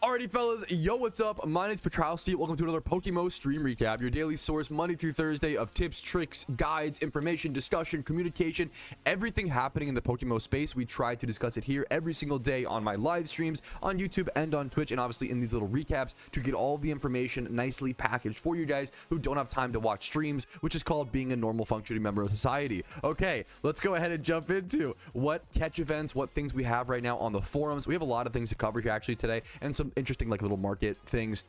Alrighty, fellas, yo, what's up? My name's Patrouski. Welcome to another PokeMMO stream recap, your daily source Monday through Thursday of tips, tricks, guides, information, discussion, communication, everything happening in the PokeMMO space. We try to discuss it here every single day on my live streams on YouTube and on Twitch, and obviously in these little recaps to get all the information nicely packaged for you guys who don't have time to watch streams, which is called being a normal functioning member of society. Okay, let's go ahead and jump into what catch events, what things we have right now on the forums. We have a lot of things to cover here actually today, and some interesting like little market things.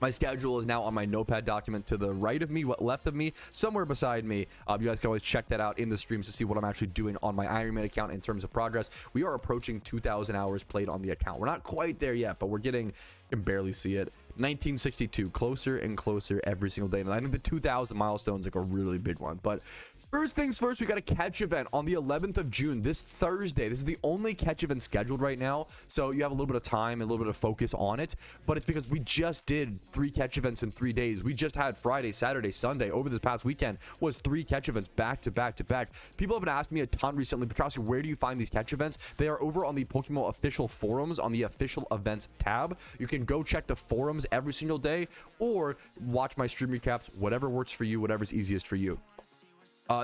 My schedule is now on my notepad document to the right of me, what left of me, somewhere beside me. You guys can always check that out in the streams to see what I'm actually doing on my Iron Man account in terms of progress. We are approaching 2,000 hours played on the account. We're not quite there yet, but we're getting, you can barely see it, 1962, closer and closer every single day. And I think the 2,000 milestone is like a really big one. But first things first, we got a catch event on the 11th of June, this Thursday. This is the only catch event scheduled right now, so you have a little bit of time and a little bit of focus on it, but it's because we just did 3 catch events in 3 days. We just had Friday, Saturday, Sunday. Over this past weekend was 3 catch events back to back to back. People have been asking me a ton recently, Patrouski, where do you find these catch events? They are over on the PokeMMO official forums on the official events tab. You can go check the forums every single day or watch my stream recaps, whatever works for you, whatever's easiest for you.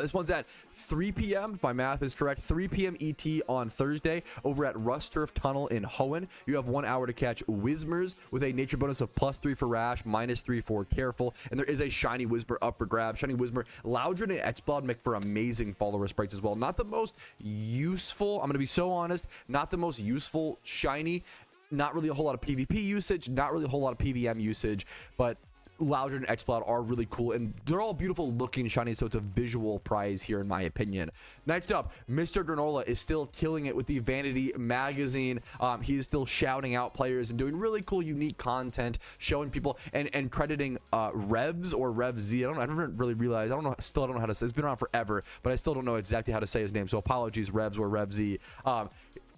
This one's at 3 p.m. if my math is correct, 3 p.m. ET on Thursday over at Rust Turf Tunnel in Hoenn. You have 1 hour to catch Whismers with a nature bonus of +3 for Rash, -3 for Careful, and there is a Shiny Whismer up for grab. Shiny Whismer, Loudred, and Exploud make for amazing follower sprites as well. Not the most useful, I'm going to be so honest, not the most useful Shiny, not really a whole lot of PvP usage, not really a whole lot of PVM usage, but Loudred and Exploud are really cool, and they're all beautiful looking shiny, so it's a visual prize here in my opinion. Next up, Mr. Granola is still killing it with the Vanity Magazine. He is still shouting out players and doing really cool unique content, showing people and crediting Revs or RevZ. I never really realized, I don't know how to say, it's been around forever, but I still don't know exactly how to say his name, so apologies, Revs or RevZ.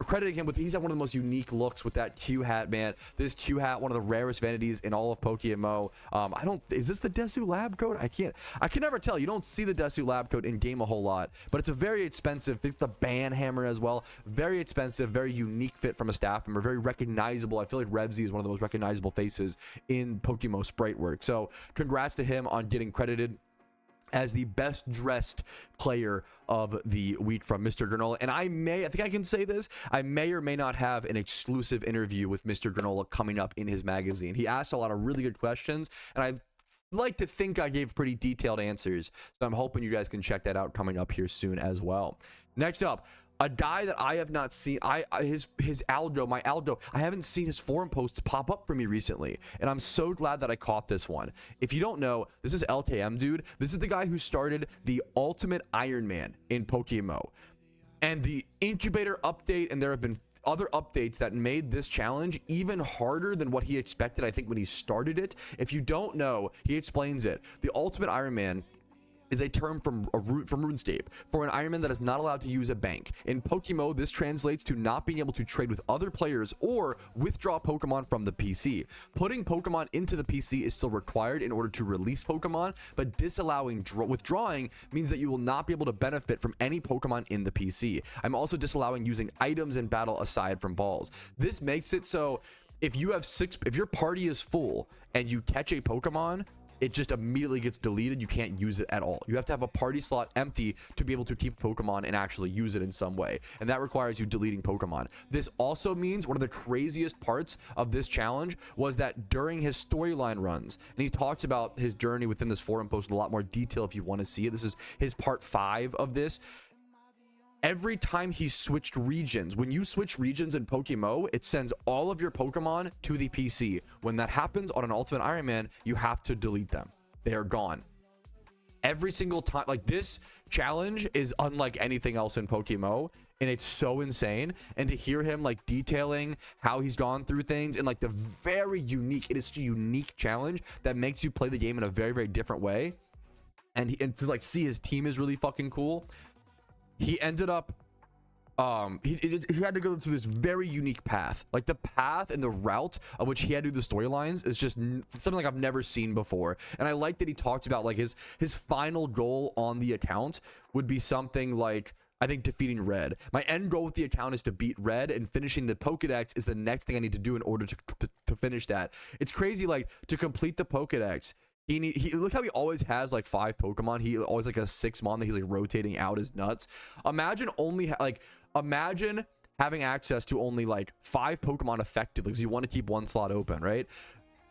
Crediting him with, he's had one of the most unique looks with that Q hat, man. This Q hat, one of the rarest vanities in all of PokeMMO. Is this the Desu lab coat? I can never tell. You don't see the Desu lab coat in game a whole lot, but it's a very expensive, it's the band hammer as well, very expensive, very unique fit from a staff member, very recognizable. I feel like RevZ is one of the most recognizable faces in PokeMMO sprite work, so congrats to him on getting credited as the best dressed player of the week from Mr. Granola. And I think I can say this, I may or may not have an exclusive interview with Mr. Granola coming up in his magazine. He asked a lot of really good questions, and I like to think I gave pretty detailed answers, so I'm hoping you guys can check that out coming up here soon as well. Next up, a guy that I have not seen, his Aldo, my Aldo, I haven't seen his forum posts pop up for me recently, and I'm so glad that I caught this one. If you don't know, this is LKM, dude. This is the guy who started the Ultimate Iron Man in PokeMMO, and the incubator update, and there have been other updates that made this challenge even harder than what he expected, I think, when he started it. If you don't know, he explains it. The Ultimate Iron Man is a term from RuneScape for an Iron Man that is not allowed to use a bank. In PokeMMO, this translates to not being able to trade with other players or withdraw Pokemon from the PC. Putting Pokemon into the PC is still required in order to release Pokemon, but disallowing withdrawing means that you will not be able to benefit from any Pokemon in the PC. I'm also disallowing using items in battle aside from balls. This makes it so if your party is full and you catch a Pokemon, it just immediately gets deleted. You can't use it at all. You have to have a party slot empty to be able to keep Pokemon and actually use it in some way, and that requires you deleting Pokemon. This also means one of the craziest parts of this challenge was that during his storyline runs, and he talks about his journey within this forum post in a lot more detail if you want to see it. This is his part 5 of this. Every time he switched regions, when you switch regions in PokeMMO, it sends all of your Pokemon to the PC. When that happens on an Ultimate Iron Man, you have to delete them. They are gone. Every single time. Like, this challenge is unlike anything else in PokeMMO, and it's so insane. And to hear him like detailing how he's gone through things and like the very unique, it is a unique challenge that makes you play the game in a very, very different way. And to like see his team is really fucking cool. He ended up he had to go through this very unique path. Like, the path and the route of which he had to do the storylines is just something like I've never seen before. And I like that he talked about like his final goal on the account would be something like I think defeating red. My end goal with the account is to beat red, and finishing the Pokedex is the next thing I need to do in order to finish that. It's crazy, like, to complete the Pokedex. He look how he always has like 5 Pokemon. He always like a 6 mon that he's like rotating out his nuts. Imagine only imagine having access to only like 5 Pokemon effectively, because you want to keep one slot open, right?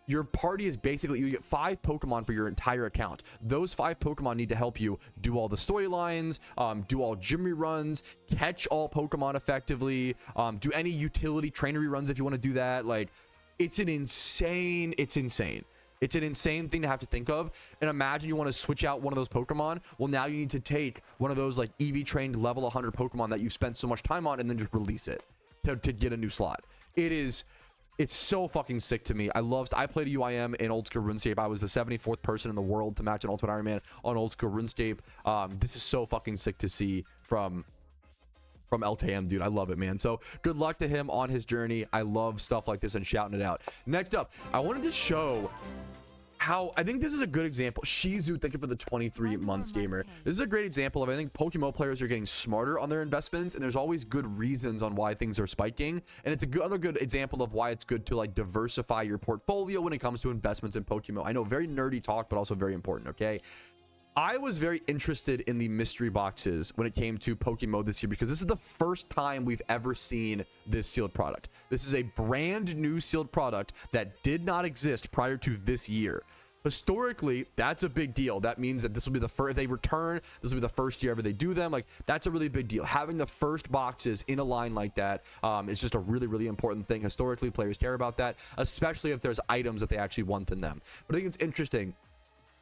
Your party is basically, you get 5 Pokemon for your entire account. Those 5 Pokemon need to help you do all the storylines, do all gym reruns, catch all Pokemon effectively, do any utility trainer reruns if you want to do that. Like, it's insane. It's an insane thing to have to think of. And imagine you want to switch out one of those Pokemon. Well, now you need to take one of those like EV trained level 100 Pokemon that you've spent so much time on and then just release it to get a new slot. It's so fucking sick to me. I played a UIM in Old School RuneScape. I was the 74th person in the world to match an Ultimate Iron Man on Old School RuneScape. This is so fucking sick to see from LKM, dude. I love it, man. So good luck to him on his journey. I love stuff like this and shouting it out. Next up, I wanted to show how I think this is a good example. Shizu, thank you for the 23 months, gamer. This is a great example of, I think PokeMMO players are getting smarter on their investments, and there's always good reasons on why things are spiking. And it's another good example of why it's good to like diversify your portfolio when it comes to investments in PokeMMO. I know, very nerdy talk, but also very important. Okay, I was very interested in the mystery boxes when it came to PokeMMO this year, because this is the first time we've ever seen this sealed product. This is a brand new sealed product that did not exist prior to this year. Historically, that's a big deal. That means that this will be the first, if they return, this will be the first year ever they do them. Like, that's a really big deal. Having the first boxes in a line like that is just a really, really important thing. Historically, players care about that, especially if there's items that they actually want in them. But I think it's interesting.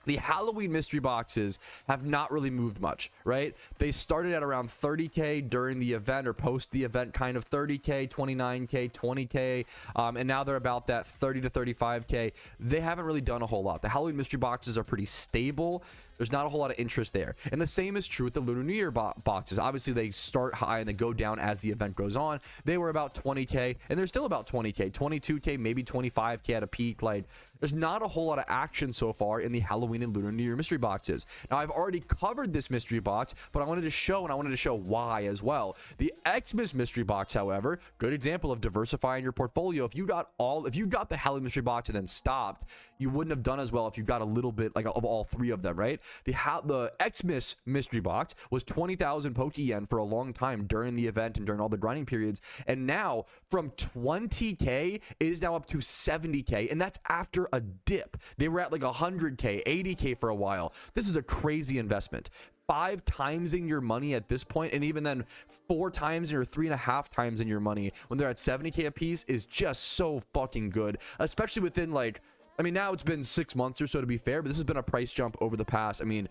The Halloween mystery boxes have not really moved much, right? They started at around 30K during the event, or post the event, kind of 30K, 29K, 20K, and now they're about that 30 to 35K. They haven't really done a whole lot. The Halloween mystery boxes are pretty stable. There's not a whole lot of interest there. And the same is true with the Lunar New Year boxes. Obviously, they start high and they go down as the event goes on. They were about 20K, and they're still about 20K, 22K, maybe 25K at a peak. Like, there's not a whole lot of action so far in the Halloween and Lunar New Year mystery boxes. Now, I've already covered this mystery box, but I wanted to show why as well. The Xmas mystery box, however, good example of diversifying your portfolio. If you got the Halloween mystery box and then stopped, you wouldn't have done as well if you got a little bit like of all 3 of them, right? The Xmas mystery box was 20,000 Pokeyen for a long time during the event and during all the grinding periods, and now from 20K it is now up to 70K, and that's after a dip. They were at like 100K, 80K for a while. This is a crazy investment. 5 times in your money at this point, and even then 4 times or 3.5 times in your money when they're at 70K a piece is just so fucking good, especially within, like, I mean, now it's been 6 months or so, to be fair, but this has been a price jump over the past, I mean,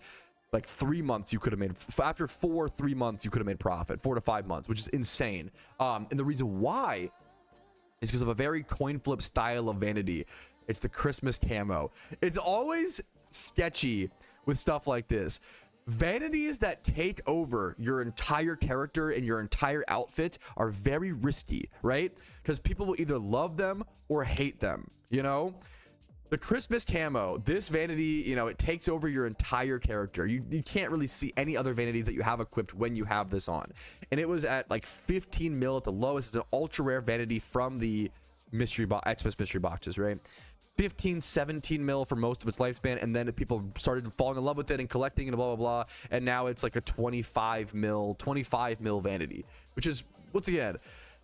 like 3 months you could have made, after 3 months you could have made profit, 4 to 5 months, which is insane. And the reason why is because of a very coin flip style of Vanity. It's the Christmas camo. It's always sketchy with stuff like this. Vanities that take over your entire character and your entire outfit are very risky, right? Because people will either love them or hate them, you know? The Christmas camo, this vanity, you know, it takes over your entire character. You can't really see any other vanities that you have equipped when you have this on. And it was at like 15 mil at the lowest. It's an ultra rare vanity from the Xmas mystery boxes, right? 15, 17 mil for most of its lifespan, and then people started falling in love with it and collecting and blah blah blah, and now it's like a 25 mil vanity, which is, once again,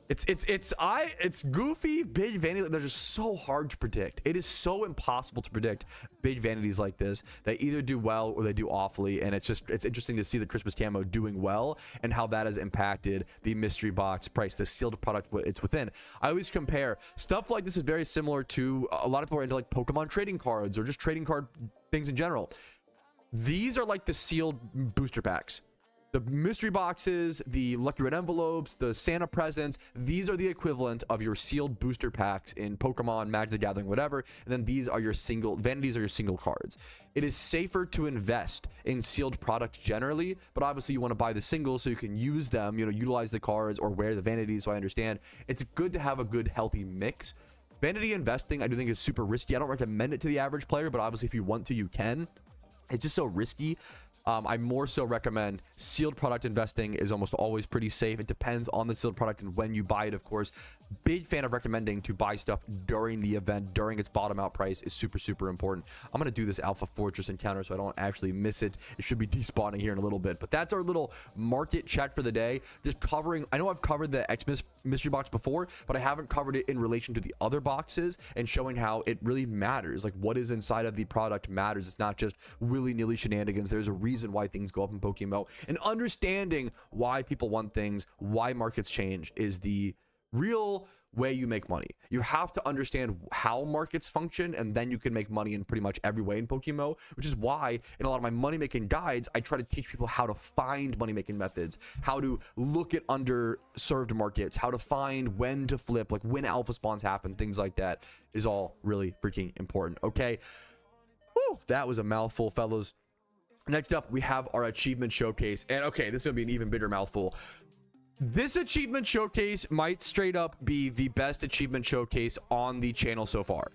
it's goofy. Big vanity, they're just so hard to predict. It is so impossible to predict big vanities like this. They either do well or they do awfully, and it's interesting to see the Christmas camo doing well and how that has impacted the mystery box price, the sealed product it's within. I always compare stuff like this is very similar to, a lot of people are into like Pokemon trading cards or just trading card things in general. These are like the sealed booster packs. The mystery boxes, the lucky red envelopes, the Santa presents, these are the equivalent of your sealed booster packs in Pokemon, Magic the Gathering, whatever. And then these are your vanities are your single cards. It is safer to invest in sealed products generally, but obviously you want to buy the singles so you can use them, you know, utilize the cards or wear the vanities. So I understand it's good to have a good, healthy mix. Vanity investing, I do think, is super risky. I don't recommend it to the average player, but obviously if you want to, you can. It's just so risky. I more so recommend sealed product investing is almost always pretty safe. It depends on the sealed product and when you buy it, of course. Big fan of recommending to buy stuff during the event, during its bottom out price is super, super important. I'm going to do this Alpha Fortress encounter so I don't actually miss it. It should be despawning here in a little bit, but that's our little market check for the day. Just covering, I know I've covered the Xmas mystery box before, but I haven't covered it in relation to the other boxes and showing how it really matters. Like what is inside of the product matters. It's not just willy-nilly shenanigans. There's a reason why things go up in PokeMMO, and understanding why people want things, why markets change is the real way you make money. You have to understand how markets function, and then you can make money in pretty much every way in PokeMMO, which is why in a lot of my money making guides I try to teach people how to find money making methods, how to look at underserved markets, how to find when to flip, like when alpha spawns happen. Things like that is all really freaking important. Okay. Whew, that was a mouthful, fellas. Next up, we have our achievement showcase. And okay, this is gonna be an even bigger mouthful. This achievement showcase might straight up be the best achievement showcase on the channel so far.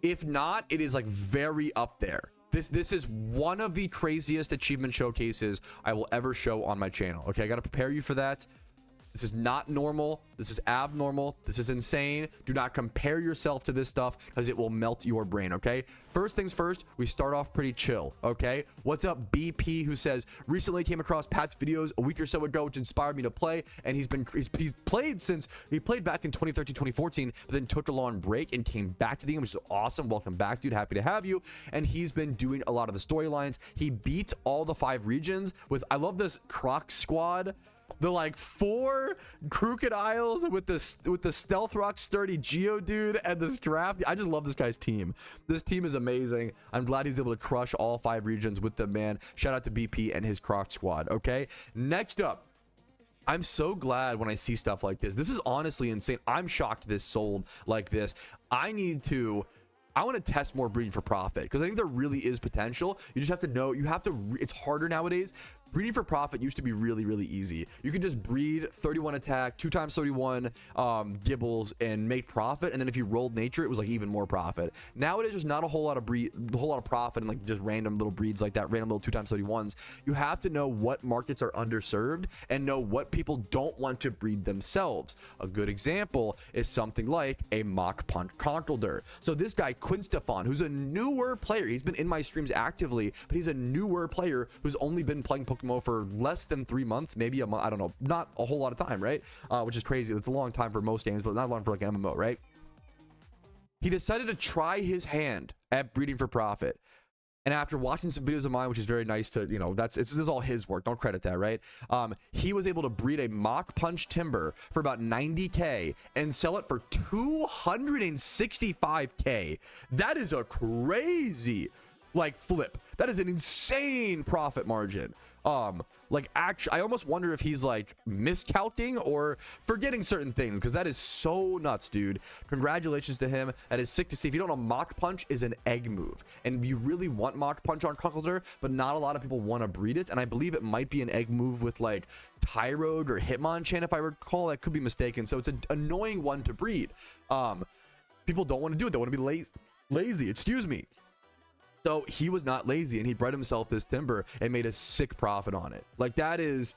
If not, it is like very up there. This is one of the craziest achievement showcases I will ever show on my channel. Okay, I gotta prepare you for that. This is not normal. This is abnormal. This is insane. Do not compare yourself to this stuff because it will melt your brain, okay? First things first, we start off pretty chill, okay? What's up, BP, who says, recently came across Pat's videos a week or so ago, which inspired me to play, and he's played since, he played back in 2013, 2014, but then took a long break and came back to the game, which is awesome. Welcome back, dude. Happy to have you. And he's been doing a lot of the storylines. He beat all the 5 regions with, I love this Croc squad. The like 4 crocodiles with the stealth rock sturdy Geodude and the Scrap. I just love this guy's team. This team is amazing. I'm glad he's able to crush all 5 regions with them, man. Shout out to BP and his Croc squad. Okay, next up, I'm so glad when I see stuff like this. This is honestly insane. I'm shocked this sold like this. I want to test more breeding for profit because I think there really is potential. You just have to know, it's harder nowadays. Breeding for profit used to be really, really easy. You could just breed 31 attack, 2 times 31 Gibbles and make profit. And then if you rolled nature, it was like even more profit. Nowadays, there's not a whole lot of profit and like just random little breeds like that, random little 2 times 31s. You have to know what markets are underserved and know what people don't want to breed themselves. A good example is something like a Mach Punch Conkeldurr. So this guy, Quinstefan, who's a newer player, he's been in my streams actively, but he's a newer player who's only been playing PokeMMO for less than 3 months, maybe a month, I don't know, not a whole lot of time, right? Which is crazy. It's a long time for most games, but not long for like an MMO, right? He decided to try his hand at breeding for profit. And after watching some videos of mine, which is very nice to, you know, this is all his work, don't credit that, right? He was able to breed a Mach Punch Timber for about 90k and sell it for 265k. That is a crazy like flip. That is an insane profit margin. Like actually, I almost wonder if he's like miscalculating or forgetting certain things, because that is so nuts, dude. Congratulations to him. That is sick to see. If you don't know, Mach Punch is an egg move, and you really want Mach Punch on Conkeldurr, but not a lot of people want to breed it. And I believe it might be an egg move with like Tyrogue or Hitmonchan, if I recall. That could be mistaken. So it's an annoying one to breed. People don't want to do it. They want to be lazy. Excuse me. So he was not lazy, and he bred himself this timber and made a sick profit on it. Like that is,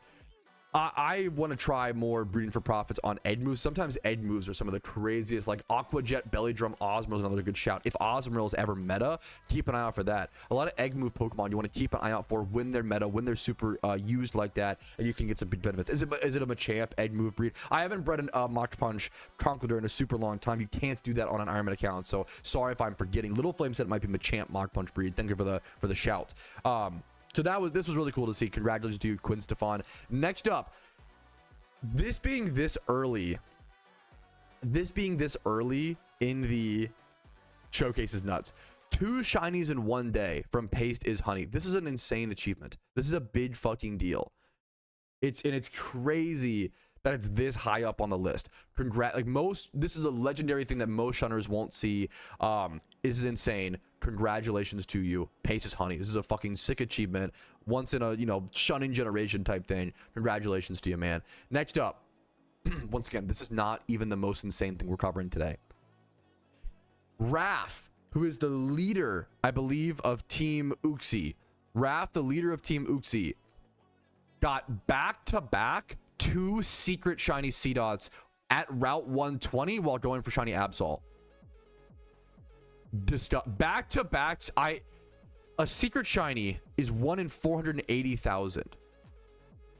I want to try more breeding for profits on egg moves. Sometimes egg moves are some of the craziest, like Aqua Jet, Belly Drum, Osmo is another good shout. If Osmo is ever meta, keep an eye out for that. A lot of egg move Pokemon you want to keep an eye out for when they're meta, when they're super used like that, and you can get some big benefits. Is it a Machamp egg move breed? I haven't bred an Mach Punch Conkeldurr in a super long time. You can't do that on an Iron Man account, so sorry if I'm forgetting. Little Flame said it might be Machamp Mach Punch breed. Thank you for the shout. So this was really cool to see. Congratulations to you, Quinstefan. Next up, this being this early in the showcase is nuts. 2 shinies in one day from Paste is Honey. This is an insane achievement. This is a big fucking deal. It's crazy that it's this high up on the list. This is a legendary thing that most shunners won't see. This is insane. Congratulations to you, Pace is Honey. This is a fucking sick achievement, once in a, you know, shunning generation type thing. Congratulations to you, man. Next up, once again, this is not even the most insane thing we're covering today. Raph, who is the leader, I believe, of Team Uxie. Raph, the leader of Team Uxie, got back-to-back 2 secret shiny C-Dots at Route 120 while going for shiny Absol. Back-to-backs. A secret shiny is 1 in 480,000.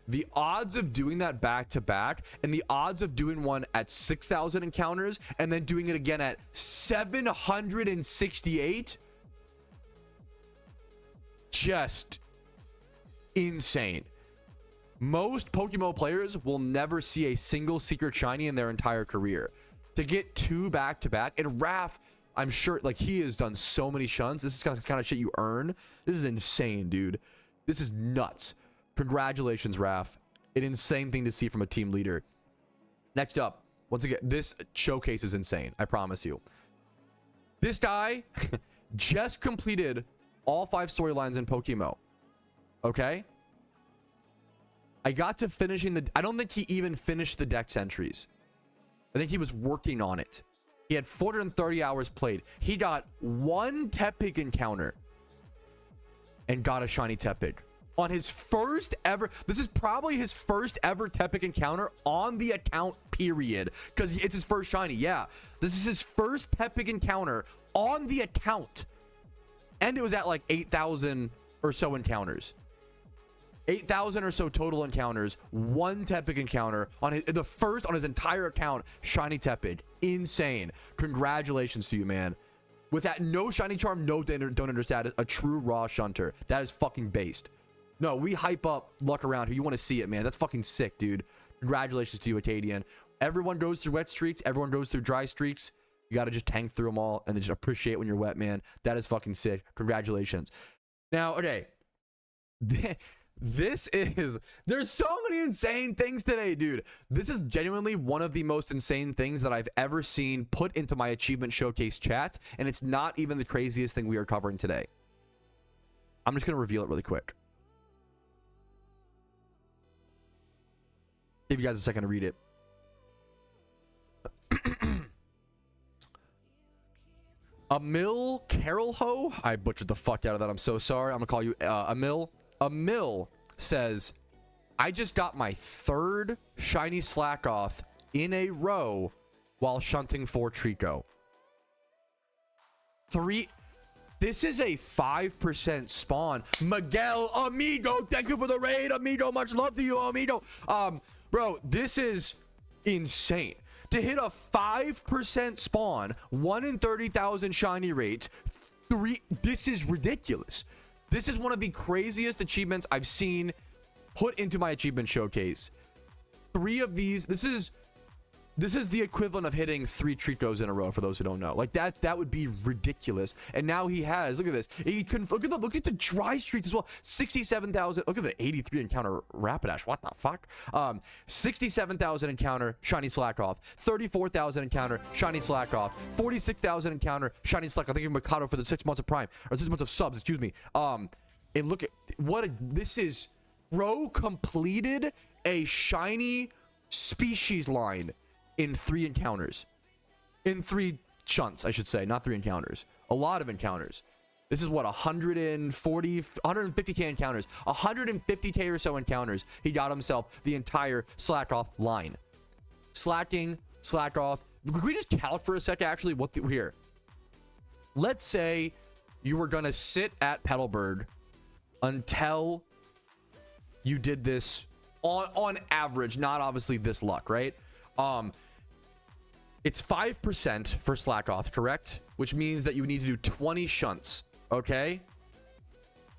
The odds of doing that back-to-back and the odds of doing one at 6,000 encounters and then doing it again at 768, just insane. Most PokeMMO players will never see a single secret shiny in their entire career. To get 2 back-to-back, and Raph, I'm sure, like, he has done so many shuns. This is kind of shit you earn. This is insane, dude. This is nuts. Congratulations, Raph. An insane thing to see from a team leader. Next up, once again, this showcase is insane. I promise you. This guy just completed all 5 storylines in PokeMMO. Okay? I got to finishing the... I don't think he even finished the dex entries. I think he was working on it. He had 430 hours played. He got 1 Tepig encounter and got a shiny Tepig on his first ever. This is probably his first ever Tepig encounter on the account, period, because it's his first shiny. Yeah, this is his first Tepig encounter on the account, and it was at like 8,000 or so encounters. 8,000 or so total encounters, 1 Tepig encounter on the first on his entire account, shiny Tepig. Insane. Congratulations to you, man. With that, no shiny charm, no don't understand, a true raw shunter. That is fucking based. No, we hype up luck around here. You want to see it, man. That's fucking sick, dude. Congratulations to you, Acadian. Everyone goes through wet streaks. Everyone goes through dry streaks. You got to just tank through them all and then just appreciate when you're wet, man. That is fucking sick. Congratulations. Now, okay. There's so many insane things today, dude. This is genuinely one of the most insane things that I've ever seen put into my achievement showcase chat, and it's not even the craziest thing we are covering today. I'm just gonna reveal it really quick. Give you guys a second to read it. Emil Carolho, I butchered the fuck out of that. I'm so sorry. I'm gonna call you Emil. Emil says, I just got my 3rd shiny Slackoth in a row while shunting for Trico. 3. This is a 5% spawn. Miguel Amigo, thank you for the raid, Amigo. Much love to you, Amigo. Bro, this is insane. To hit a 5% spawn, 1 in 30,000 shiny rate, 3. This is ridiculous. This is one of the craziest achievements I've seen put into my achievement showcase. 3 of these. This is the equivalent of hitting 3 Tricos in a row, for those who don't know. Like, that would be ridiculous. And now he has, look at this. He can look at the dry streaks as well. 67,000. Look at the 83 encounter Rapidash. What the fuck? 67,000 encounter shiny Slackoth. 34,000 encounter shiny Slackoth. 46,000 encounter shiny Slackoth. I think Mikado for the 6 months of Prime, or 6 months of subs, excuse me. And look at this is, bro completed a shiny species line in 3 encounters. In 3 shunts, I should say, not 3 encounters. A lot of encounters. This is what, 150k encounters, 150k or so encounters. He got himself the entire Slackoth line. Slacking, Slackoth. Can we just calc for a second, actually, here? Let's say you were gonna sit at Petalburg until you did this on average, not obviously this luck, right? It's 5% for Slackoth, correct? Which means that you need to do 20 shunts, okay?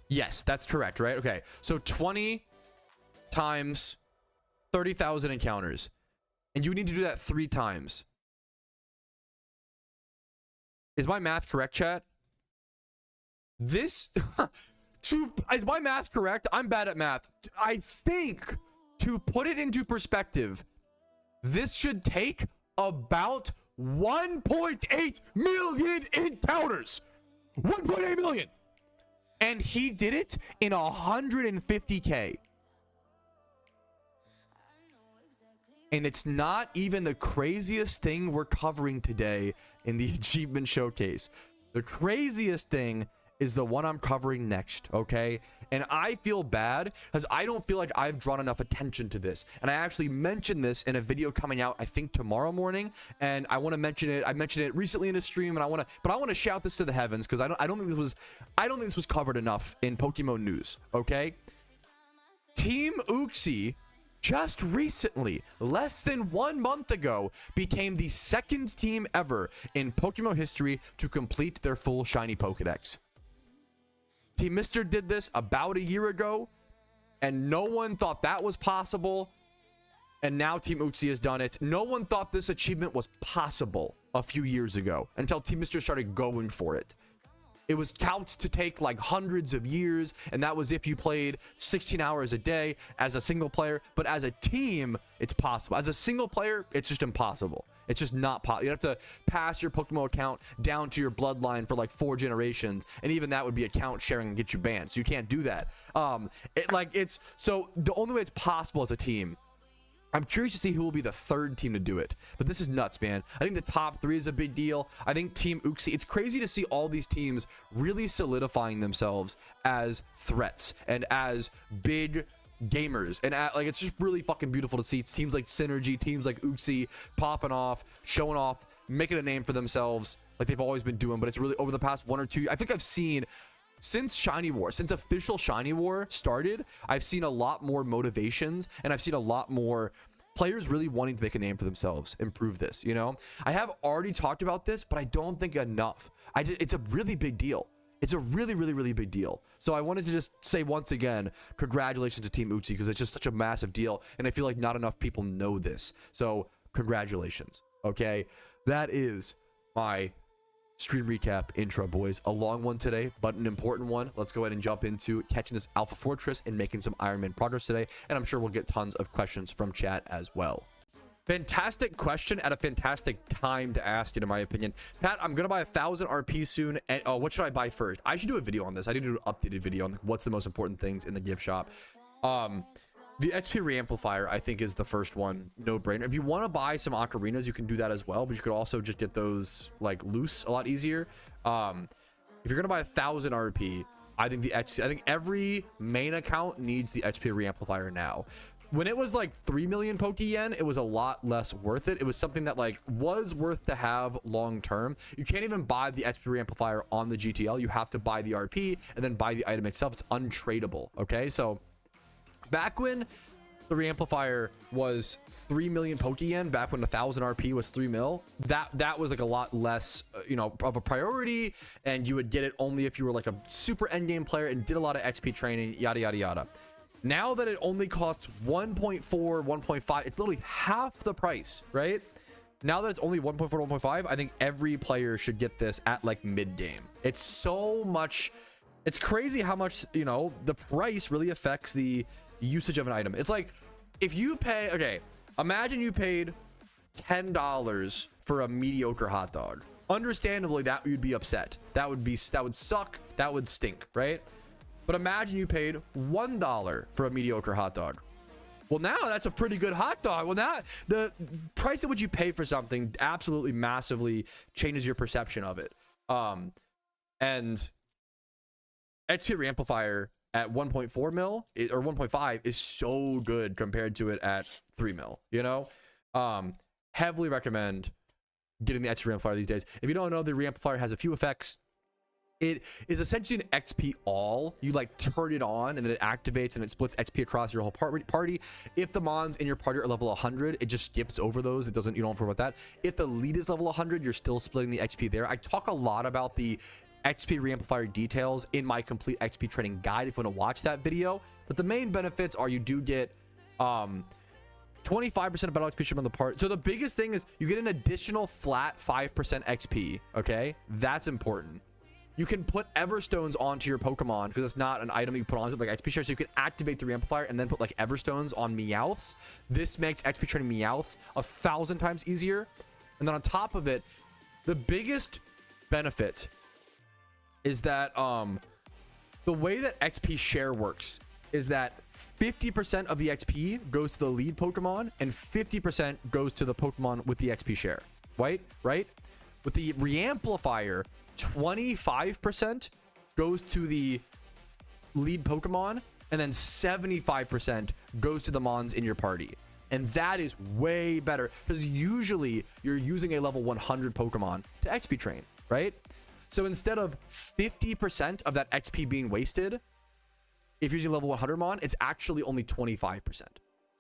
Yes, that's correct, right? Okay, so 20 times 30,000 encounters, and you need to do that 3 times. Is my math correct, chat? Is my math correct? I'm bad at math. I think, to put it into perspective, this should take about 1.8 million encounters. 1.8 million. And he did it in 150k. And it's not even the craziest thing we're covering today in the achievement showcase. The craziest thing is the one I'm covering next, okay? And I feel bad because I don't feel like I've drawn enough attention to this. And I actually mentioned this in a video coming out, I think tomorrow morning. And I want to mention it. I mentioned it recently in a stream, and I want to shout this to the heavens because I don't think this was covered enough in PokeMMO news, okay? Team Uxie just recently, less than 1 month ago, became the second team ever in PokeMMO history to complete their full shiny Pokedex. Team Mister did this about a year ago, and no one thought that was possible. And now Team Uxie has done it. No one thought this achievement was possible a few years ago until Team Mister started going for it. It was counted to take like hundreds of years, and that was if you played 16 hours a day as a single player. But as a team, it's possible. As a single player, it's just impossible. It's just not possible. You have to pass your PokeMMO account down to your bloodline for like 4 generations, and even that would be account sharing and get you banned. So you can't do that. So the only way it's possible as a team. I'm curious to see who will be the third team to do it, but this is nuts, man. I think the top 3 is a big deal. I think Team Uxie, it's crazy to see all these teams really solidifying themselves as threats and as big gamers, and like it's just really fucking beautiful to see teams like Synergy, teams like Uxie popping off, showing off, making a name for themselves like they've always been doing. But it's really over the past 1 or 2 years, I think I've seen since official Shiny War started, I've seen a lot more motivations, and I've seen a lot more players really wanting to make a name for themselves, improve this, you know. I have already talked about this, but I don't think enough. It's a really big deal. It's a really big deal. So I wanted to just say once again, congratulations to Team Uxie, because it's just such a massive deal, and I feel like not enough people know this. So congratulations. Okay, that is my stream recap intro, boys. A long one today, but an important one. Let's go ahead and jump into catching this Alpha Fortress and making some Iron Man progress today, and I'm sure we'll get tons of questions from chat as well. Fantastic question at a fantastic time to ask it, in my opinion. Pat, I'm gonna buy 1,000 RP soon, and what should I buy first? I should do a video on this. I need to do an updated video on what's the most important things in the gift shop. The XP reamplifier, I think, is the first one. No brainer. If you want to buy some ocarinas, you can do that as well, but you could also just get those like loose a lot easier. If you're gonna buy 1,000 RP, I think every main account needs the XP reamplifier now. When it was like 3 million Pokeyen, it was a lot less worth it. It was something that like was worth to have long term. You can't even buy the XP reamplifier on the GTL. You have to buy the RP and then buy the item itself. It's untradeable. Okay, so back when the reamplifier was 3 million Pokeyen, back when 1,000 RP was 3 mil, that was like a lot less, of a priority, and you would get it only if you were like a super endgame player and did a lot of XP training, yada yada yada. Now that it only costs 1.4, 1.5, it's literally half the price, right? Now that it's only 1.4, 1.5, I think every player should get this at like mid game. It's so much. It's crazy how much, the price really affects the usage of an item. It's like if you pay, okay, imagine you paid $10 for a mediocre hot dog. Understandably, that you'd be upset. That would suck. That would stink, right? But imagine you paid $1 for a mediocre hot dog. Well, now that's a pretty good hot dog. Well, now the price at which you pay for something absolutely massively changes your perception of it. And XP reamplifier at 1.4 mil or 1.5 is so good compared to it at 3 mil, heavily recommend getting the XP reamplifier these days. If you don't know, the reamplifier has a few effects. It is essentially an XP all. You like turn it on and then it activates and it splits XP across your whole party. If the mons in your party are level 100, it just skips over those. You don't have to worry about that. If the lead is level 100, you're still splitting the XP there. I talk a lot about the XP reamplifier details in my complete XP training guide if you want to watch that video. But the main benefits are you do get 25% of battle XP from the part. So the biggest thing is you get an additional flat 5% XP. Okay, that's important. You can put Everstones onto your Pokemon because it's not an item you put onto like XP share. So you can activate the reamplifier and then put like Everstones on Meowths. This makes XP training Meowths 1,000 times easier. And then on top of it, the biggest benefit is that the way that XP share works is that 50% of the XP goes to the lead Pokemon and 50% goes to the Pokemon with the XP share. Right? With the reamplifier, 25% goes to the lead Pokemon, and then 75% goes to the mons in your party. And that is way better because usually you're using a level 100 Pokemon to XP train, right? So instead of 50% of that XP being wasted, if you're using level 100 mon, it's actually only 25%.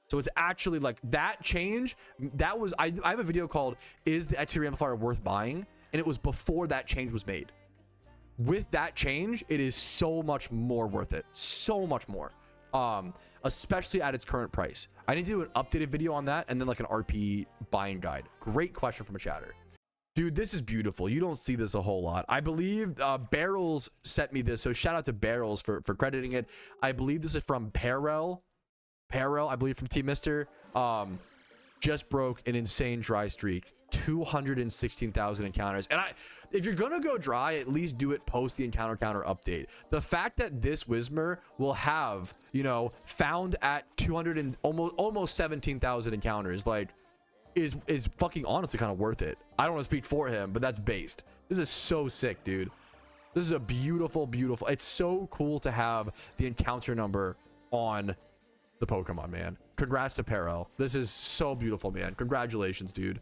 So it's actually like that change. That was, I have a video called "Is the XP Amplifier Worth Buying?" And it was before that change was made. With that change, it is so much more worth it. So much more. Especially at its current price. I need to do an updated video on that and then like an RP buying guide. Great question from a chatter. Dude, this is beautiful. You don't see this a whole lot. I believe Barrels sent me this, so shout out to Barrels for crediting it. I believe this is from Perel, I believe, from Team Mister. Just broke an insane dry streak. 216,000 encounters. And if you're gonna go dry, at least do it post the encounter counter update. The fact that this Whismer will have, you know, found at 200 and almost 17,000 encounters, like, is fucking honestly kind of worth it. I don't want to speak for him, but that's based. This is so sick, dude. This is a beautiful, beautiful. It's so cool to have the encounter number on the Pokemon, man. Congrats to Perel. This is so beautiful, man. Congratulations, dude.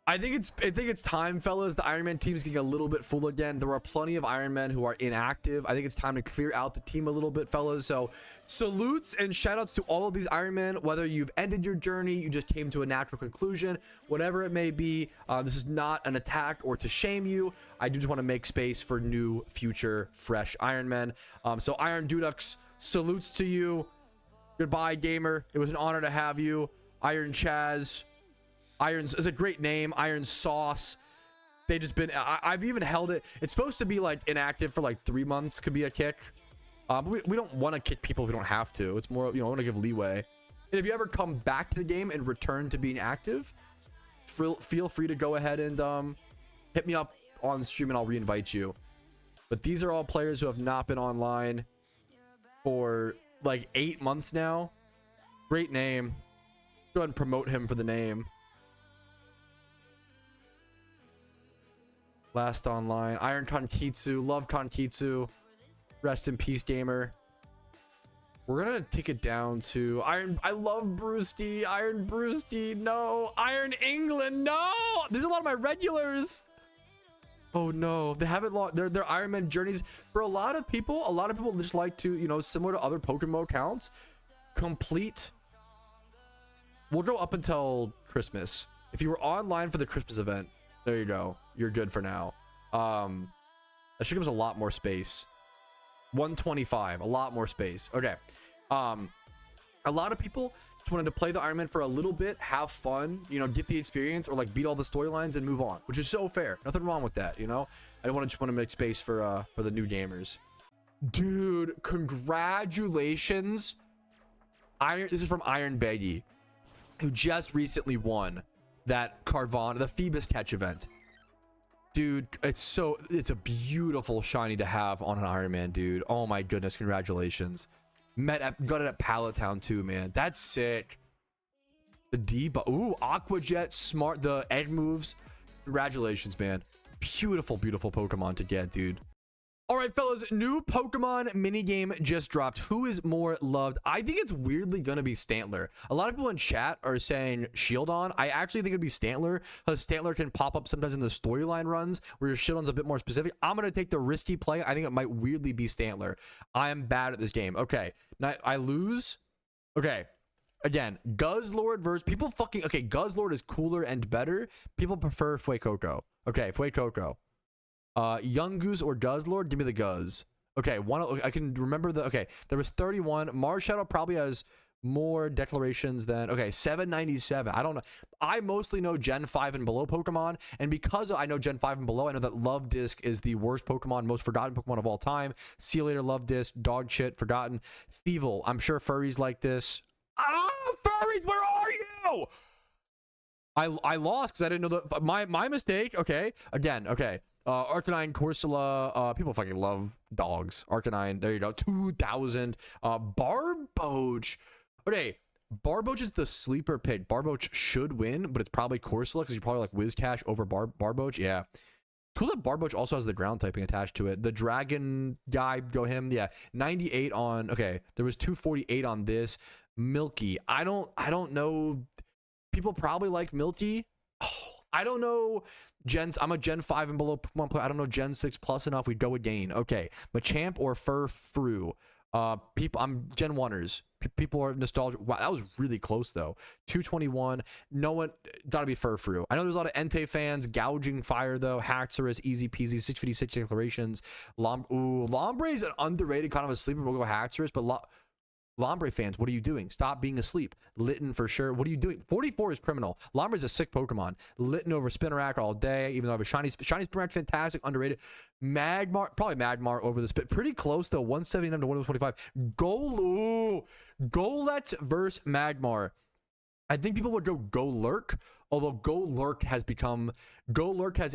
I think it's time, fellas. The Iron Man team is getting a little bit full again. There are plenty of Iron Men who are inactive. I think it's time to clear out the team a little bit, fellas. So salutes and shout outs to all of these Iron Men, whether you've ended your journey, you just came to a natural conclusion, whatever it may be. This is not an attack or to shame you. I do just want to make space for new, future, fresh Iron Men. So Iron Dudux, salutes to you. Goodbye, gamer. It was an honor to have you. Iron Chaz. Iron's is a great name. Iron Sauce. They just been, I've even held it. It's supposed to be like inactive for like 3 months, could be a kick. But we don't want to kick people if we don't have to. It's more, you know, I want to give leeway. And if you ever come back to the game and return to being active, feel free to go ahead and hit me up on stream and I'll reinvite you. But these are all players who have not been online for like 8 months now. Great name. Go ahead and promote him for the name. Last online. Iron Konkitsu. Love Konkitsu. Rest in peace, gamer. We're gonna take it down to Iron. I love Brewski. Iron Brewski. No. Iron England. No. There's a lot of my regulars. Oh no. They haven't lost their Iron Man journeys. For a lot of people just like to, you know, similar to other PokeMMO accounts, complete. We'll go up until Christmas. If you were online for the Christmas event, there you go. You're good for now. That should give us a lot more space. 125, a lot more space. Okay. A lot of people just wanted to play the Iron Man for a little bit, have fun, you know, get the experience, or like beat all the storylines and move on, which is so fair. Nothing wrong with that, you know. I just want to make space for the new gamers. Dude, congratulations. This is from Iron Baggy, who just recently won that Carvana, the Phoebus catch event. Dude, it's a beautiful shiny to have on an Iron Man, dude. Oh my goodness, congratulations. Got it at Pallet Town too, man. That's sick. The ooh, Aqua Jet, smart, the egg moves. Congratulations, man. Beautiful, beautiful Pokemon to get, dude. All right, fellas, new Pokemon minigame just dropped. Who is more loved? I think it's weirdly going to be Stantler. A lot of people in chat are saying Shieldon. I actually think it'd be Stantler, because Stantler can pop up sometimes in the storyline runs where your Shieldon's a bit more specific. I'm going to take the risky play. I think it might weirdly be Stantler. I am bad at this game. Okay, now I lose. Okay, again, Guzzlord versus people fucking... Okay, Guzzlord is cooler and better. People prefer Fuecoco. Okay, Fuecoco. Young Goose or Guzzlord? Give me the Guzz. Okay, I can remember the... Okay, there was 31. Mars Shadow probably has more declarations than... Okay, 797. I don't know. I mostly know Gen 5 and below Pokemon, and because I know Gen 5 and below, I know that Love Disc is the worst Pokemon, most forgotten Pokemon of all time. See you later, Love Disc. Dog shit, forgotten. Thievul. I'm sure furries like this. Ah, furries, where are you? I lost because I didn't know the... My mistake. Okay, again, okay. Arcanine, Corsola, people fucking love dogs. Arcanine, there you go. 2000. Barboach. Okay, Barboach is the sleeper pick. Barboach should win, but it's probably Corsola because you probably like Wizcash over Barboach. Yeah. Cool that Barboach also has the ground typing attached to it. The dragon guy, go him. Yeah, 98 on. Okay, there was 248 on this. Milky. I don't know. People probably like Milky. Oh, I don't know. I'm a Gen 5 and below Pokemon player. I don't know Gen 6 plus enough. We go again. Okay, Machamp or Furfru. I'm Gen 1ers. People are nostalgic. Wow, that was really close though. 221. No one gotta be Furfru. I know there's a lot of Entei fans gouging fire though. Haxorus, easy peasy, 656 declarations. Lombre is an underrated kind of a sleeper. We'll go Haxorus, but Lombre fans, what are you doing? Stop being asleep. Litten for sure. What are you doing? 44 is criminal. Lombre is a sick Pokemon. Litten over Spinarak all day, even though I have a shiny Spinarak, fantastic, underrated. Magmar, probably Magmar over the spit. Pretty close though, 179 to 125. Golett versus Magmar. I think people would go Golurk, although Golurk has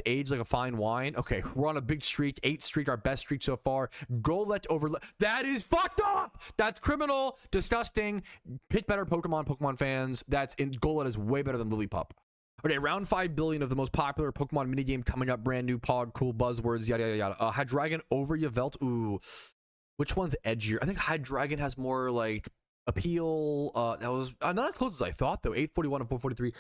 aged like a fine wine. Okay, we're on a big streak, 8 streak, our best streak so far. Golett over, that is fucked up. That's criminal, disgusting. Pick better Pokemon fans. Golett is way better than Lillipup. Okay, round 5 billion of the most popular Pokemon minigame coming up, brand new pog, cool buzzwords, yada yada yada. Hydreigon over Yveltal. Ooh, which one's edgier? I think Hydreigon has more like appeal. That was not as close as I thought though. 841 and 443.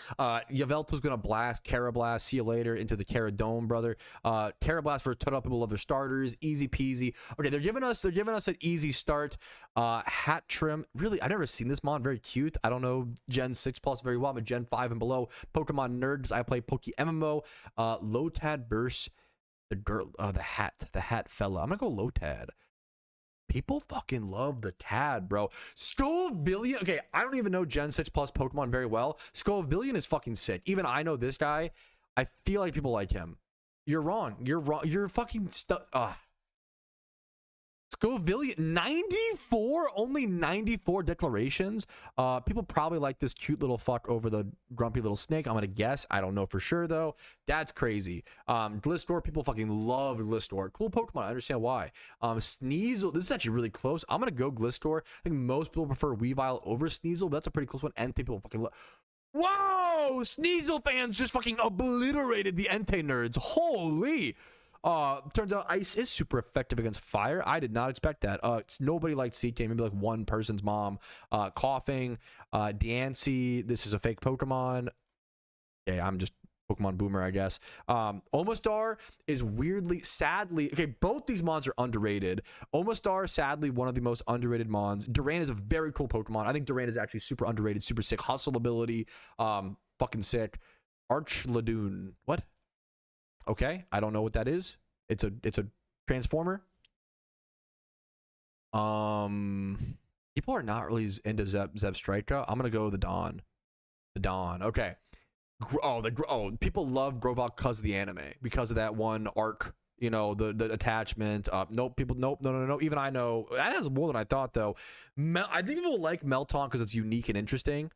Yveltal's gonna blast Carablast. See you later into the Caradome, brother. Carablast for total people love their starters. Easy peasy. Okay, they're giving us an easy start. Hat trim. Really, I've never seen this mon. Very cute. I don't know Gen 6 plus very well. I'm a Gen 5 and below Pokemon nerd because I play PokeMMO. Lotad burst. The girl, the hat fella. I'm gonna go Lotad. People fucking love the Tad, bro. Scovillion. Okay, I don't even know Gen 6 plus Pokemon very well. Scovillion is fucking sick. Even I know this guy. I feel like people like him. You're wrong. You're wrong. You're fucking stuck. Scovillion, 94, only 94 declarations. People probably like this cute little fuck over the grumpy little snake. I'm gonna guess. I don't know for sure though. That's crazy. Glistor, people fucking love Glistor. Cool Pokemon. I understand why. Sneasel, this is actually really close. I'm gonna go Glistor. I think most people prefer Weavile over Sneasel, but that's a pretty close one. And people fucking love. Whoa! Sneasel fans just fucking obliterated the Entei nerds. Holy. Turns out ice is super effective against fire. I did not expect that. Nobody liked CK, maybe like one person's mom. Coughing, Diancie, this is a fake Pokemon. Okay, I'm just Pokemon boomer, I guess. Omastar is sadly, okay, both these mons are underrated. Omastar, sadly, one of the most underrated mons. Duran is a very cool Pokemon. I think Duran is actually super underrated, super sick. Hustle ability, fucking sick. Archladoon, what? Okay, I don't know what that is. It's a transformer. People are not really into Zebstrika. I'm gonna go the Dawn. The Dawn. Okay. People love Grovok because of the anime, because of that one arc. You know, the attachment. Nope. No. Even I know that has more than I thought though. I think people like Melton because it's unique and interesting.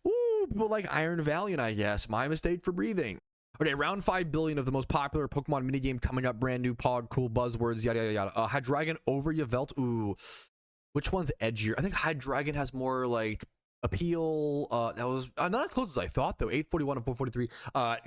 Ooh, people like Iron Valiant, I guess. My mistake for breathing. Okay, round 5 billion of the most popular Pokemon minigame coming up, brand new pog, cool buzzwords, yada yada yada. Hydreigon over Yveltal. Ooh, which one's edgier? I think Hydreigon has more like appeal. That was not as close as I thought though. 841 and 443.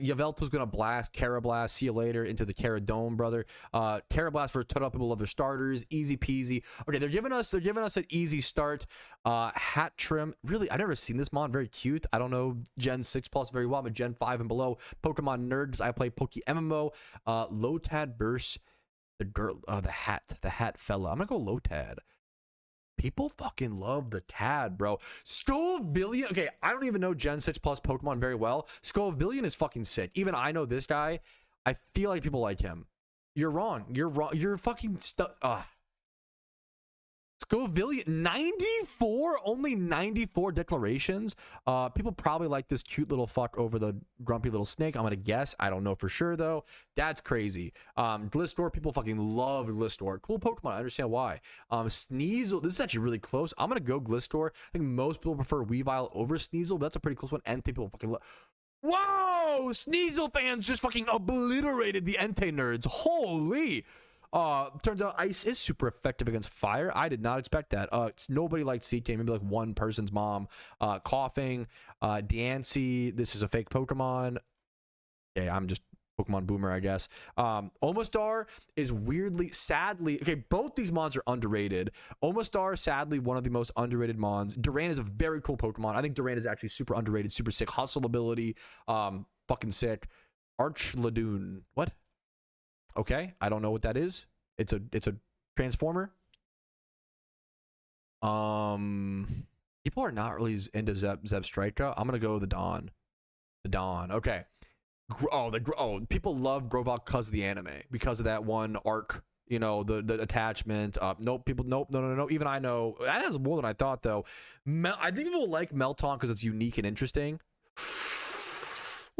Yveltal's gonna blast Carablast. See you later into the Caradome, brother. Carablast for total people love their starters. Easy peasy. Okay, they're giving us an easy start. Hat trim. Really, I've never seen this mon. Very cute. I don't know Gen 6 plus very well. I'm a Gen 5 and below Pokemon nerd because I play PokeMMO. Lotad burst. The girl, the hat fella. I'm gonna go Lotad. People fucking love the Tad, bro. Scovillion. Okay, I don't even know Gen 6 plus Pokemon very well. Scovillion is fucking sick. Even I know this guy. I feel like people like him. You're wrong. You're wrong. You're fucking stuck. Scovillion, 94, only 94 declarations. People probably like this cute little fuck over the grumpy little snake. I'm gonna guess. I don't know for sure though. That's crazy. Glistor, people fucking love Glistor. Cool Pokemon. I understand why. Sneasel, this is actually really close. I'm gonna go Glistor. I think most people prefer Weavile over Sneasel, but that's a pretty close one. And people fucking love. Whoa! Sneasel fans just fucking obliterated the Entei nerds. Holy. Turns out ice is super effective against fire. I did not expect that. Nobody liked CK, maybe like one person's mom. Coughing, Diancie, this is a fake Pokemon. Okay, I'm just Pokemon Boomer, I guess. Omastar is weirdly, sadly, okay, both these mons are underrated. Omastar, sadly, one of the most underrated mons. Duran is a very cool Pokemon. I think Duran is actually super underrated, super sick. Hustle ability, fucking sick. Archladoon, what? Okay, I don't know what that is. It's a transformer. People are not really into Zebstrika. I'm gonna go the Dawn. The Dawn, okay. People love Grovok because of the anime, because of that one arc, you know, the attachment. Nope, no. Even I know that has more than I thought, though. I think people like Melton because it's unique and interesting.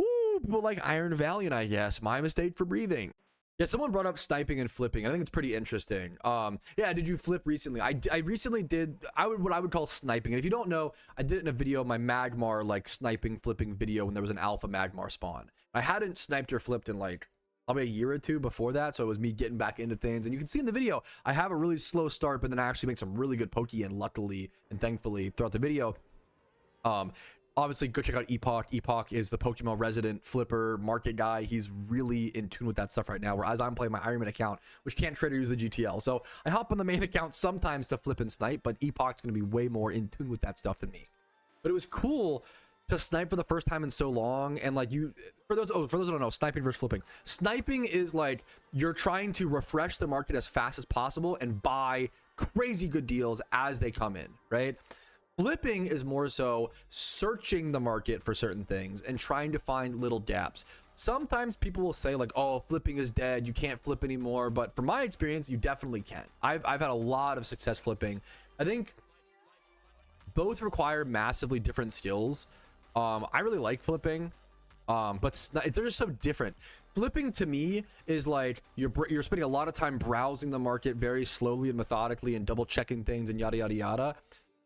Ooh, people like Iron Valiant, I guess. My mistake for breathing. Yeah, someone brought up sniping and flipping. I think it's pretty interesting. Yeah, did you flip recently? I recently did what I would call sniping. And if you don't know, I did it in a video, my Magmar like sniping flipping video when there was an alpha Magmar spawn. I hadn't sniped or flipped in like probably a year or two before that, so it was me getting back into things. And you can see in the video, I have a really slow start, but then I actually make some really good Pokeyen, luckily and thankfully, throughout the video. Obviously, go check out Epoch. Epoch is the Pokemon resident flipper market guy. He's really in tune with that stuff right now, whereas I'm playing my Iron Man account, which can't trade or use the GTL. So I hop on the main account sometimes to flip and snipe, but Epoch's going to be way more in tune with that stuff than me. But it was cool to snipe for the first time in so long. And like for those who don't know, sniping versus flipping. Sniping is like you're trying to refresh the market as fast as possible and buy crazy good deals as they come in, right? Flipping is more so searching the market for certain things and trying to find little gaps. Sometimes people will say like, oh, flipping is dead, you can't flip anymore. But from my experience, you definitely can. I've had a lot of success flipping. I think both require massively different skills. I really like flipping, but they're just so different. Flipping to me is like you're spending a lot of time browsing the market very slowly and methodically and double checking things and yada yada yada.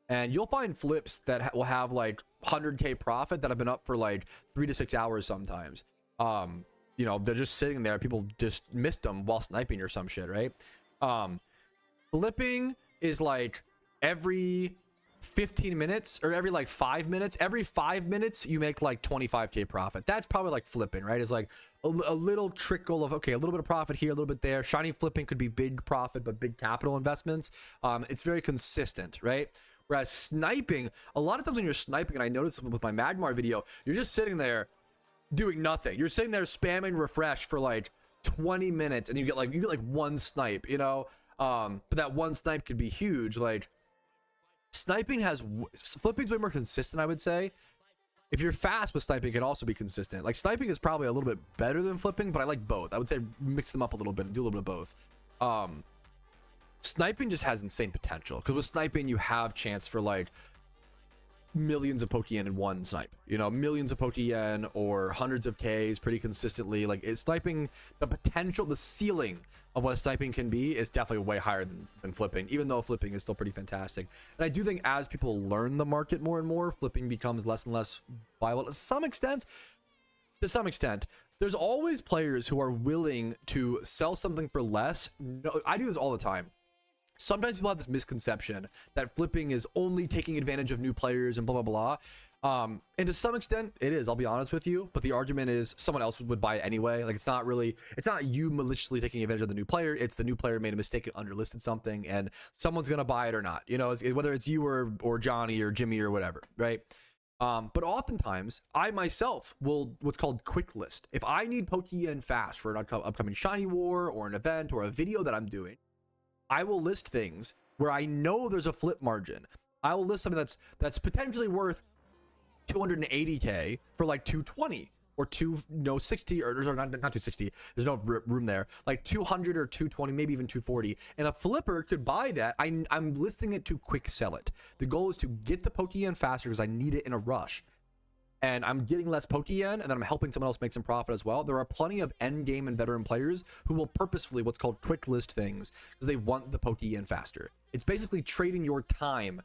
And you'll find flips that will have like 100K profit that have been up for like 3 to 6 hours sometimes. You know, they're just sitting there. People just missed them while sniping or some shit, right? Flipping is like every 15 minutes or every like 5 minutes. Every 5 minutes you make like 25K profit. That's probably like flipping, right? It's like a little trickle of, okay, a little bit of profit here, a little bit there. Shiny flipping could be big profit, but big capital investments. It's very consistent, right? Whereas sniping, a lot of times when you're sniping, and I noticed with my Magmar video, you're just sitting there doing nothing. You're sitting there spamming refresh for like 20 minutes and you get like one snipe, you know? But that one snipe could be huge. Like flipping's way more consistent, I would say. If you're fast with sniping, it can also be consistent. Like sniping is probably a little bit better than flipping, but I like both. I would say mix them up a little bit and do a little bit of both. Sniping just has insane potential because with sniping you have chance for like millions of Pokeyen in one snipe, you know, millions of Pokeyen or hundreds of Ks pretty consistently. Like it's sniping, the potential, the ceiling of what sniping can be is definitely way higher than flipping, even though flipping is still pretty fantastic. And I do think as people learn the market more and more, flipping becomes less and less viable to some extent. There's always players who are willing to sell something for less. No, I do this all the time. Sometimes people have this misconception that flipping is only taking advantage of new players and blah, blah, blah. And to some extent it is, I'll be honest with you, but the argument is someone else would buy it anyway. Like it's not you maliciously taking advantage of the new player. It's the new player made a mistake and underlisted something and someone's going to buy it or not, you know, whether it's you or Johnny or Jimmy or whatever. Right. But oftentimes I myself will what's called quick list. If I need Pokeyen fast for an upcoming shiny war or an event or a video that I'm doing, I will list things where I know there's a flip margin. I will list something that's potentially worth 280K for like 220 or 260 or not 260. There's no room there. Like 200 or 220, maybe even 240. And a flipper could buy that. I'm listing it to quick sell it. The goal is to get the Pokeyen faster because I need it in a rush. And I'm getting less Pokeyen, and then I'm helping someone else make some profit as well. There are plenty of end game and veteran players who will purposefully what's called quick list things because they want the Pokeyen faster. It's basically trading your time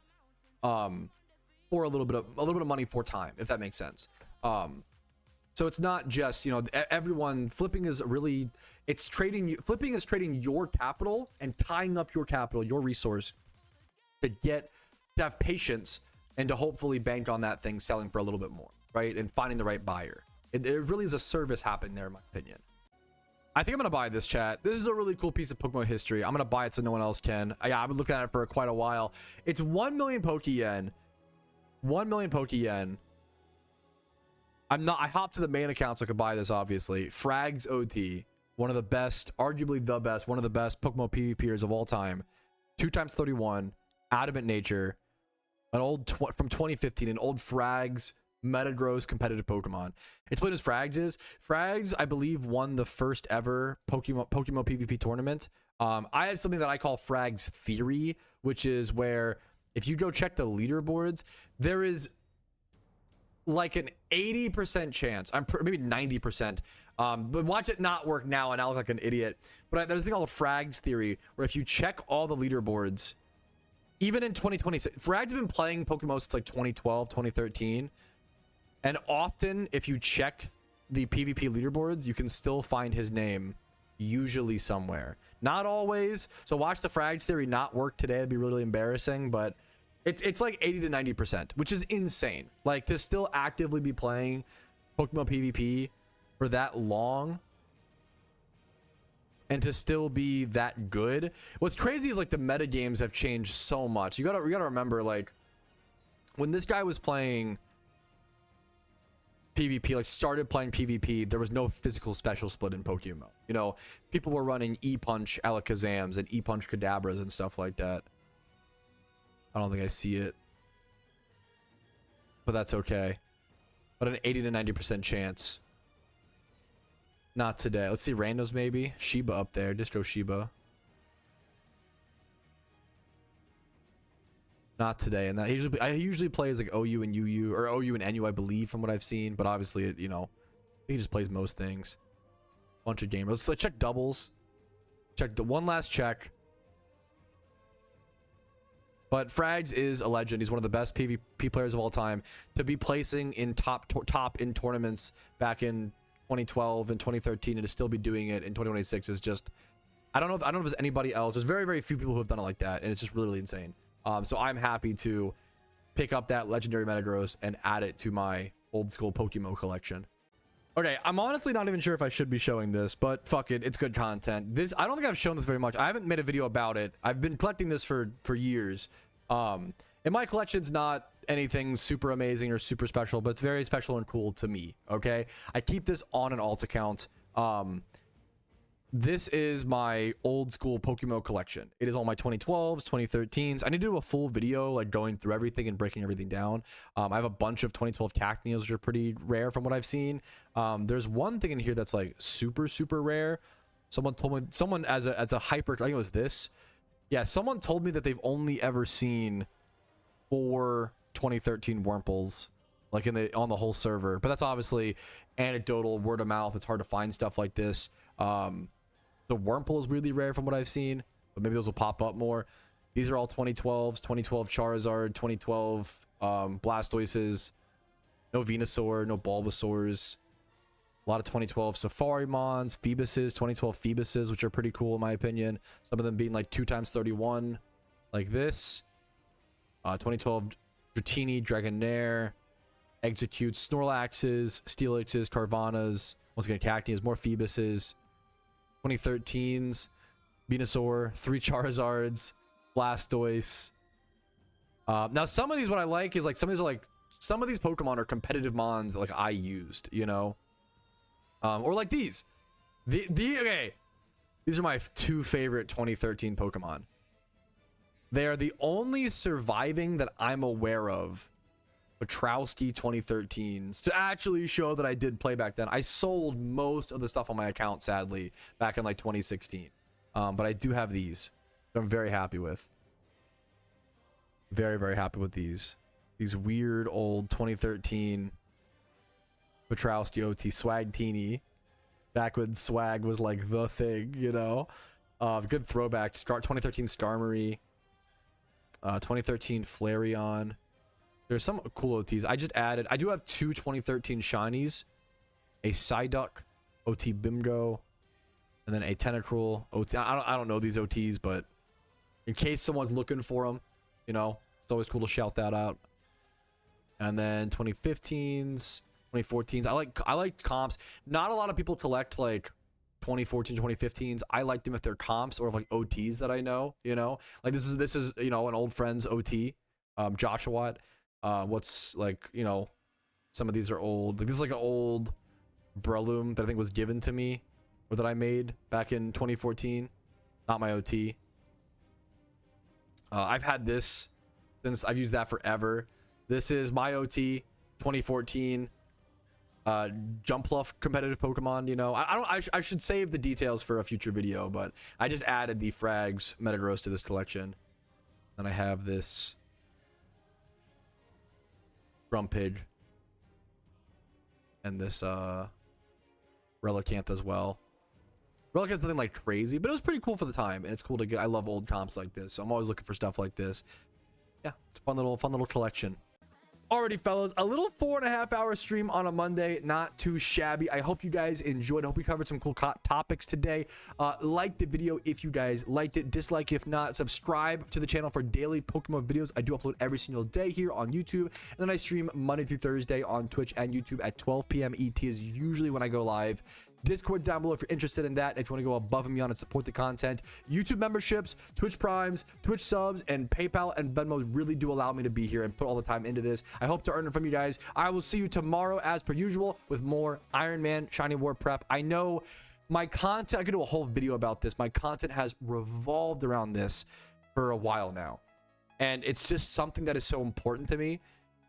for a little bit of money for time, if that makes sense. So it's not just, you know, everyone flipping is really, it's trading you. Flipping is trading your capital and tying up your capital, your resource to have patience and to hopefully bank on that thing selling for a little bit more. Right, and finding the right buyer. It really is a service happening there, in my opinion. I think I'm gonna buy this, chat. This is a really cool piece of Pokemon history. I'm gonna buy it so no one else can. Yeah, I've been looking at it for quite a while. It's 1 million Pokeyen. 1 million Pokeyen. I hopped to the main account so I could buy this, obviously. Frags OT. One of the best, arguably the best, one of the best PokeMMO PvPers of all time. 2x31. Adamant Nature. An old, from 2015, an old Frags Metagross competitive Pokemon. Explain as Frags is. Frags, I believe, won the first ever PokeMMO PvP tournament. I have something that I call Frags Theory, which is where if you go check the leaderboards, there is like an 80% chance, maybe 90%, but watch it not work now and I'll look like an idiot. But there's a thing called Frags Theory, where if you check all the leaderboards, even in 2026, Frags have been playing Pokemon since like 2012, 2013. And often, if you check the PvP leaderboards, you can still find his name, usually somewhere. Not always. So watch the Frags Theory not work today. It'd be really embarrassing, but it's like 80 to 90%, which is insane. Like, to still actively be playing Pokemon PvP for that long and to still be that good. What's crazy is like the meta games have changed so much. You gotta remember, like, when this guy was playing PvP, like started playing PvP, there was no physical special split in PokeMMO. You know, people were running E-Punch Alakazams and E-Punch Kadabras and stuff like that. I don't think I see it, but that's okay. But an 80 to 90% chance. Not today. Let's see randos maybe. Shiba up there. Distro Shiba. Not today. And that I usually play as like OU and UU, or OU and NU, I believe, from what I've seen. But obviously, it, you know, he just plays most things. Bunch of gamers. Let's check doubles. Check the one last check. But Frags is a legend. He's one of the best PvP players of all time. To be placing in top in tournaments back in 2012 and 2013, and to still be doing it in 2026 is just, I don't know if there's anybody else. There's very, very few people who have done it like that, and it's just really, really insane. So I'm happy to pick up that legendary Metagross and add it to my old school PokeMMO collection. Okay, I'm honestly not even sure if I should be showing this, but fuck it, it's good content. I don't think I've shown this very much. I haven't made a video about it. I've been collecting this for years. And my collection's not anything super amazing or super special, but it's very special and cool to me. Okay, I keep this on an alt account. This is my old school PokeMMO collection. It is all my 2012s, 2013s. I need to do a full video, like going through everything and breaking everything down. I have a bunch of 2012 Cacneos, which are pretty rare from what I've seen. There's one thing in here that's like super, super rare. Someone told me, as a hyper, I think it was this. Yeah, someone told me that they've only ever seen 4 2013 Wurmples, like on the whole server. But that's obviously anecdotal, word of mouth. It's hard to find stuff like this. The Wurmple is really rare from what I've seen, but maybe those will pop up more. These are all 2012s, 2012 Charizard, 2012 Blastoises, no Venusaur, no Bulbasaurs. A lot of 2012 Safarimons, Phoebuses, 2012 Phoebuses, which are pretty cool in my opinion. Some of them being like 2x31, like this. 2012 Dratini, Dragonair, Execute, Snorlaxes, Steelixes, Carvanas, once again Cacneas, more Phoebuses. 2013s, Venusaur, 3 Charizards, Blastoise. Now some of these, what I like is like some of these Pokemon are competitive mons that like I used, you know, or like these. Okay, these are my 2 favorite 2013 Pokemon. They are the only surviving that I'm aware of Patrouski 2013s to actually show that I did play back then. I sold most of the stuff on my account, sadly, back in like 2016. But I do have these that I'm very happy with. Very, very happy with these. These weird old 2013 Patrouski OT Swagtini. Back when swag was like the thing, you know. Good throwback. 2013 Skarmory. 2013 Flareon. There's some cool OTs. I do have 2 2013 shinies, a Psyduck OT Bimgo, and then a Tentacruel OT. I don't know these OTs, but in case someone's looking for them, you know, it's always cool to shout that out. And then 2015s, 2014s. I like comps. Not a lot of people collect like 2014, 2015s. I like them if they're comps or if like OTs that I know, you know, like this is you know, an old friend's OT, Joshua. What's like, you know, some of these are old. Like this is like an old Breloom that I think was given to me or that I made back in 2014. Not my OT. I've had this since I've used that forever. This is my OT 2014 Jumpluff competitive Pokemon. You know, I should save the details for a future video, but I just added the Frags Metagross to this collection. And I have this Grumpig and this Relicanth as well. Relicant's nothing like crazy, but it was pretty cool for the time, and it's cool to get. I love old comps like this, so I'm always looking for stuff like this. Yeah, it's a fun little collection. Alrighty, fellas, a little 4.5-hour stream on a Monday, not too shabby. I hope you guys enjoyed. I hope we covered some cool topics today. Like the video if you guys liked it. Dislike if not. Subscribe to the channel for daily Pokemon videos. I do upload every single day here on YouTube, and then I stream Monday through Thursday on Twitch and YouTube at 12 p.m. ET is usually when I go live. Discord down below if you're interested in that, if you want to go above and beyond and support the content. YouTube memberships, Twitch primes, Twitch subs, and PayPal and Venmo really do allow me to be here and put all the time into this. I hope to earn it from you guys. I will see you tomorrow as per usual with more Iron Man Shiny War prep. I know my content, I could do a whole video about this. My content has revolved around this for a while now, and it's just something that is so important to me,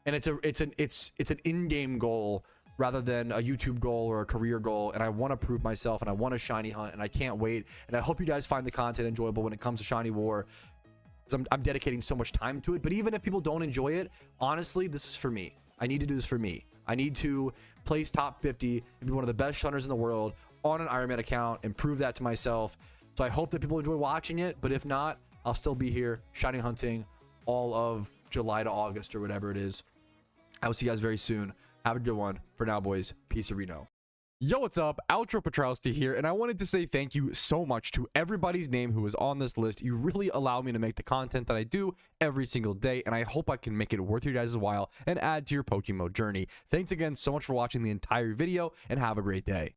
and it's an in-game goal rather than a YouTube goal or a career goal. And I want to prove myself, and I want to shiny hunt, and I can't wait. And I hope you guys find the content enjoyable when it comes to Shiny War, because I'm dedicating so much time to it. But even if people don't enjoy it, honestly, this is for me. I need to do this for me. I need to place top 50 and be one of the best shunners in the world on an Iron Man account and prove that to myself. So I hope that people enjoy watching it, but if not, I'll still be here shiny hunting all of July to August or whatever it is. I will see you guys very soon. Have a good one. For now, boys. Peace, Reno. Yo, what's up? Outro Patrouski here, and I wanted to say thank you so much to everybody's name who is on this list. You really allow me to make the content that I do every single day, and I hope I can make it worth your guys' while and add to your PokeMMO journey. Thanks again so much for watching the entire video, and have a great day.